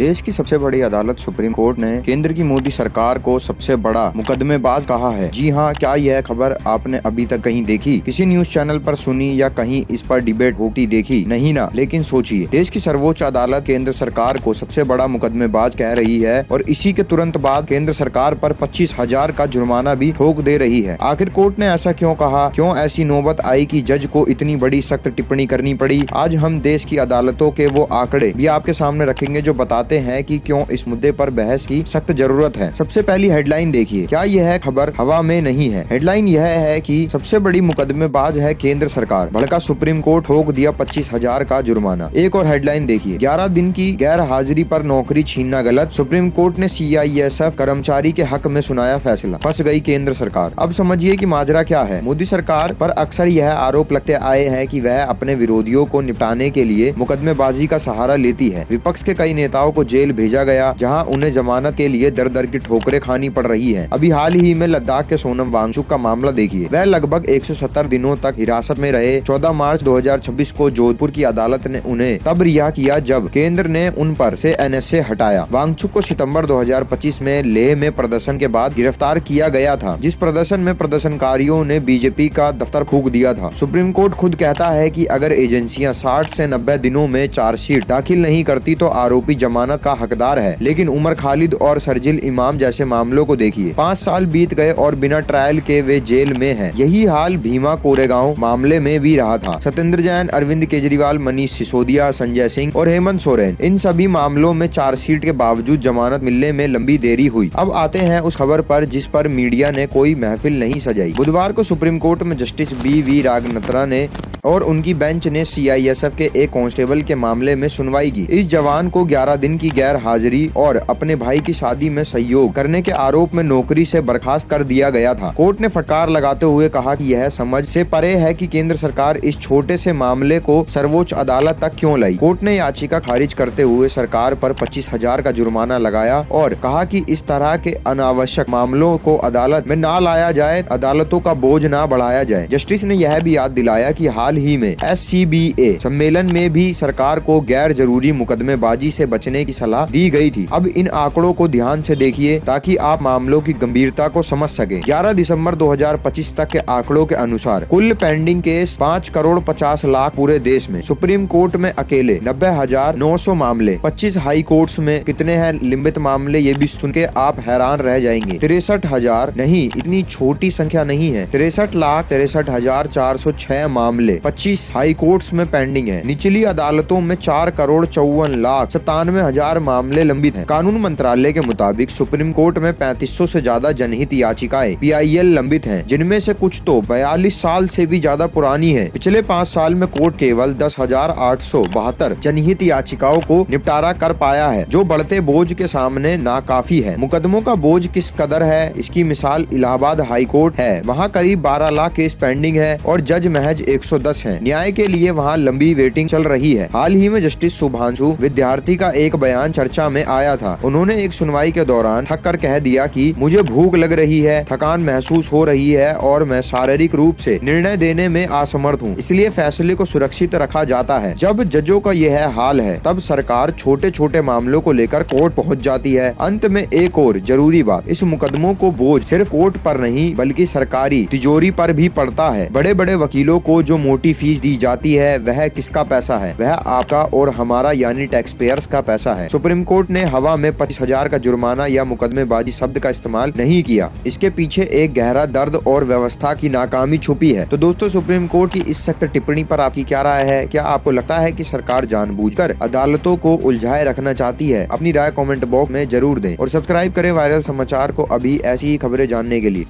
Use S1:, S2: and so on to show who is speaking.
S1: देश की सबसे बड़ी अदालत सुप्रीम कोर्ट ने केंद्र की मोदी सरकार को सबसे बड़ा मुकदमेबाज कहा है। जी हाँ, क्या यह खबर आपने अभी तक कहीं देखी, किसी न्यूज चैनल पर सुनी या कहीं इस पर डिबेट होती देखी? नहीं ना। लेकिन सोचिए, देश की सर्वोच्च अदालत केंद्र सरकार को सबसे बड़ा मुकदमेबाज कह रही है और इसी के तुरंत बाद केंद्र सरकार पर 25,000 का जुर्माना भी ठोक दे रही है। आखिर कोर्ट ने ऐसा क्यों कहा? क्यों ऐसी नौबत आई कि जज को इतनी बड़ी सख्त टिप्पणी करनी पड़ी? आज हम देश की अदालतों के वो आंकड़े भी आपके सामने रखेंगे जो बताते हैं कि क्यों इस मुद्दे पर बहस की सख्त जरूरत है। सबसे पहली हेडलाइन देखिए, क्या यह खबर हवा में नहीं है। हेडलाइन यह है कि सबसे बड़ी मुकदमेबाज है केंद्र सरकार, भड़का सुप्रीम कोर्ट, ठोक दिया 25,000 का जुर्माना। एक और हेडलाइन देखिए, 11 दिन की गैर हाजिरी पर नौकरी छीनना गलत, सुप्रीम कोर्ट ने CISF कर्मचारी के हक में सुनाया फैसला, फंस गई केंद्र सरकार। अब समझिए कि माजरा क्या है। मोदी सरकार पर अक्सर यह आरोप लगते आए हैं कि वह अपने विरोधियों को निपटाने के लिए मुकदमेबाजी का सहारा लेती है। विपक्ष के कई नेताओं को जेल भेजा गया, जहां उन्हें जमानत के लिए दर दर की ठोकरें खानी पड़ रही हैं। अभी हाल ही में लद्दाख के सोनम वांगचुक का मामला देखिए, वह लगभग 170 दिनों तक हिरासत में रहे। 14 मार्च 2026 को जोधपुर की अदालत ने उन्हें तब रिहा किया जब केंद्र ने उन पर से NSA हटाया। वांगचुक को सितंबर 2025 में लेह में प्रदर्शन के बाद गिरफ्तार किया गया था, जिस प्रदर्शन में प्रदर्शनकारियों ने BJP का दफ्तर फूंक दिया था। सुप्रीम कोर्ट खुद कहता है कि अगर एजेंसियां 60 से 90 दिनों में चार्जशीट दाखिल नहीं करती तो आरोपी जमानत का हकदार है। लेकिन उमर खालिद और शर्जिल इमाम जैसे मामलों को देखिए, 5 साल बीत गए और बिना ट्रायल के वे जेल में हैं। यही हाल भीमा कोरेगांव मामले में भी रहा था। सत्येंद्र जैन, अरविंद केजरीवाल, मनीष सिसोदिया, संजय सिंह और हेमंत सोरेन, इन सभी मामलों में चार्जशीट के बावजूद जमानत मिलने में लंबी देरी हुई। अब आते हैं उस खबर पर जिस पर मीडिया ने कोई महफिल नहीं सजाई। बुधवार को सुप्रीम कोर्ट में जस्टिस BV रागनत्रा ने और उनकी बेंच ने CISF के एक कांस्टेबल के मामले में सुनवाई की। इस जवान को 11 दिन की गैर हाजिरी और अपने भाई की शादी में सहयोग करने के आरोप में नौकरी से बर्खास्त कर दिया गया था। कोर्ट ने फटकार लगाते हुए कहा कि यह समझ से परे है कि केंद्र सरकार इस छोटे से मामले को सर्वोच्च अदालत तक क्यों लाई। कोर्ट ने याचिका खारिज करते हुए सरकार पर 25,000 का जुर्माना लगाया और कहा कि इस तरह के अनावश्यक मामलों को अदालत में ना लाया जाए, अदालतों का बोझ ना बढ़ाया जाए। जस्टिस ने यह भी याद दिलाया कि हाल ही में SCBA सम्मेलन में भी सरकार को गैर जरूरी मुकदमेबाजी से बचने की सलाह दी गई थी। अब इन आंकड़ों को ध्यान से देखिए ताकि आप मामलों की गंभीरता को समझ सके। 11 दिसंबर 2025 तक के आंकड़ों के अनुसार कुल पेंडिंग केस 5 करोड़ 50 लाख पूरे देश में। सुप्रीम कोर्ट में अकेले 90,900 मामले, 25 हाई कोर्ट्स में कितने हैं लिंबित मामले, ये भी सुन के आप हैरान रह जाएंगे। 63,000 नहीं, इतनी छोटी संख्या नहीं है। 63,63,406 मामले 25 हाई कोर्ट्स में पेंडिंग है। निचली अदालतों में 4 करोड़ 54,97,000 मामले लंबित हैं। कानून मंत्रालय के मुताबिक सुप्रीम कोर्ट में 3500 से ज्यादा जनहित याचिकाएं PIL लंबित हैं, जिनमें से कुछ तो 42 साल से भी ज्यादा पुरानी है। पिछले 5 साल में कोर्ट केवल 10,872 जनहित याचिकाओं को निपटारा कर पाया है, जो बढ़ते बोझ के सामने नाकाफी है। मुकदमों का बोझ किस कदर है, इसकी मिसाल इलाहाबाद हाई कोर्ट है। वहाँ करीब 12 लाख केस पेंडिंग है और जज महज 110 है। न्याय के लिए वहाँ लंबी वेटिंग चल रही है। हाल ही में जस्टिस शुभांशु विद्यार्थी का एक बयान चर्चा में आया था। उन्होंने एक सुनवाई के दौरान थक कर कह दिया कि मुझे भूख लग रही है, थकान महसूस हो रही है और मैं शारीरिक रूप से निर्णय देने में असमर्थ हूँ, इसलिए फैसले को सुरक्षित रखा जाता है। जब जजों का यह हाल है तब सरकार छोटे छोटे मामलों को लेकर कोर्ट पहुँच जाती है। अंत में एक और जरूरी बात, इस मुकदमों को बोझ सिर्फ कोर्ट पर नहीं बल्कि सरकारी तिजोरी पर भी पड़ता है। बड़े बड़े वकीलों को जो मोटी फीस दी जाती है वह किसका पैसा है? वह आपका और हमारा यानी टैक्स पेयर्स का पैसा है। सुप्रीम कोर्ट ने हवा में 25,000 का जुर्माना या मुकदमेबाजी शब्द का इस्तेमाल नहीं किया। इसके पीछे एक गहरा दर्द और व्यवस्था की नाकामी छुपी है। तो दोस्तों, सुप्रीम कोर्ट की इस सख्त टिप्पणी पर आपकी क्या राय है? क्या आपको लगता है कि सरकार जानबूझकर अदालतों को उलझाए रखना चाहती है? अपनी राय कमेंट बॉक्स में जरूर दें और सब्सक्राइब करें वायरल समाचार को अभी ऐसी ही खबरें जानने के लिए।